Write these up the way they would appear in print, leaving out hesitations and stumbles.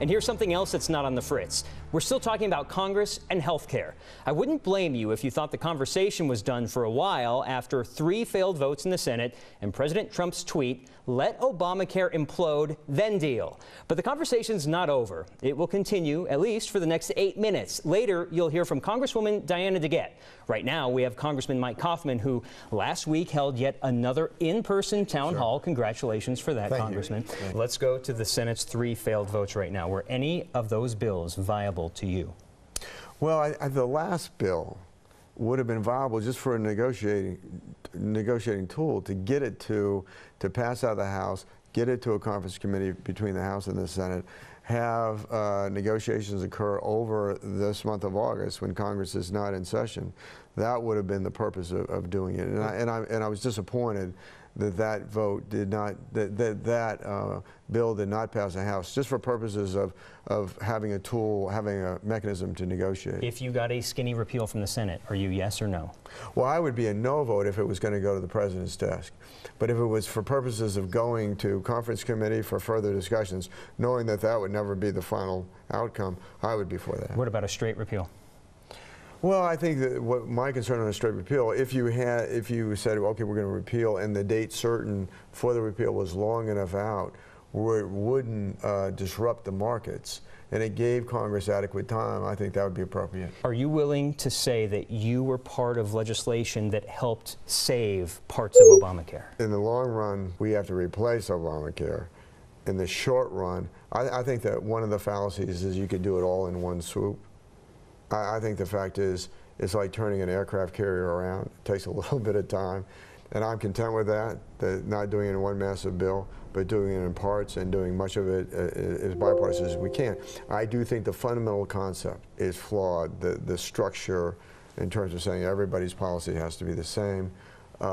And here's something else that's not on the fritz. We're still talking about Congress and health care. I wouldn't blame you if you thought the conversation was done for a while after 3 failed votes in the Senate and President Trump's tweet, "Let Obamacare implode, then deal." But the conversation's not over. It will continue, at least for the next 8 minutes. Later, you'll hear from Congresswoman Diana DeGette. Right now, we have Congressman Mike Coffman, who last week held yet another in-person town hall. Congratulations for that, Congressman. Let's go to the Senate's 3 failed votes right now. Were any of those bills viable to you? Well, the last bill would have been viable just for a negotiating tool to get it to pass out of the House, get it to a conference committee between the House and the Senate, have negotiations occur over this month of August when Congress is not in session. That would have been the purpose of doing it. And I was disappointed that vote did not, that bill did not pass the House, just for purposes of having a tool, having a mechanism to negotiate. If you got a skinny repeal from the Senate, are you yes or no? Well, I would be a no vote if it was going to go to the President's desk. But if it was for purposes of going to conference committee for further discussions, knowing that that would never be the final outcome, I would be for that. What about a straight repeal? Well, I think that what my concern on a straight repeal, if you said, okay, we're going to repeal, and the date certain for the repeal was long enough out, where it wouldn't disrupt the markets, and it gave Congress adequate time, I think that would be appropriate. Are you willing to say that you were part of legislation that helped save parts of Obamacare? In the long run, we have to replace Obamacare. In the short run, I think that one of the fallacies is you could do it all in one swoop. I think the fact is, it's like turning an aircraft carrier around. It takes a little bit of time, and I'm content with that, not doing it in one massive bill, but doing it in parts and doing much of it as bipartisan as we can. I do think the fundamental concept is flawed, the structure in terms of saying everybody's policy has to be the same. We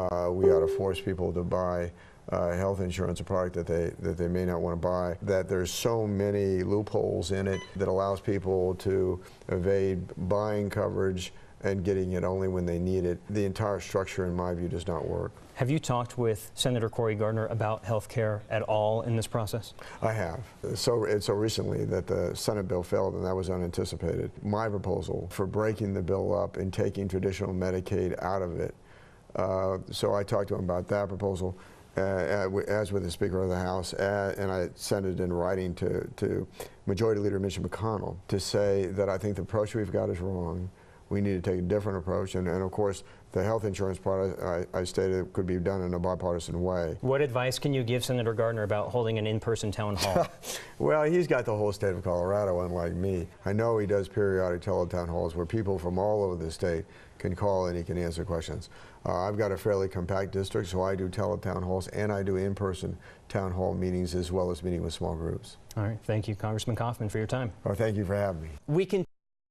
ought to force people to buy health insurance, a product that they may not want to buy, that there's so many loopholes in it that allows people to evade buying coverage and getting it only when they need it. The entire structure, in my view, does not work. Have you talked with Senator Cory Gardner about health care at all in this process? I have. So recently that the Senate bill failed, and that was unanticipated. My proposal for breaking the bill up and taking traditional Medicaid out of it. So I talked to him about that proposal. As with the Speaker of the House, and I sent it in writing to Majority Leader Mitch McConnell to say that I think the approach we've got is wrong. We need to take a different approach, and of course the health insurance part I stated could be done in a bipartisan way. What advice can you give Senator Gardner about holding an in-person town hall? Well, he's got the whole state of Colorado, unlike me. I know he does periodic teletown halls where people from all over the state can call and he can answer questions. I've got a fairly compact district, so I do teletown halls and I do in-person town hall meetings as well as meeting with small groups. All right, thank you, Congressman Coffman, for your time. Well, thank you for having me.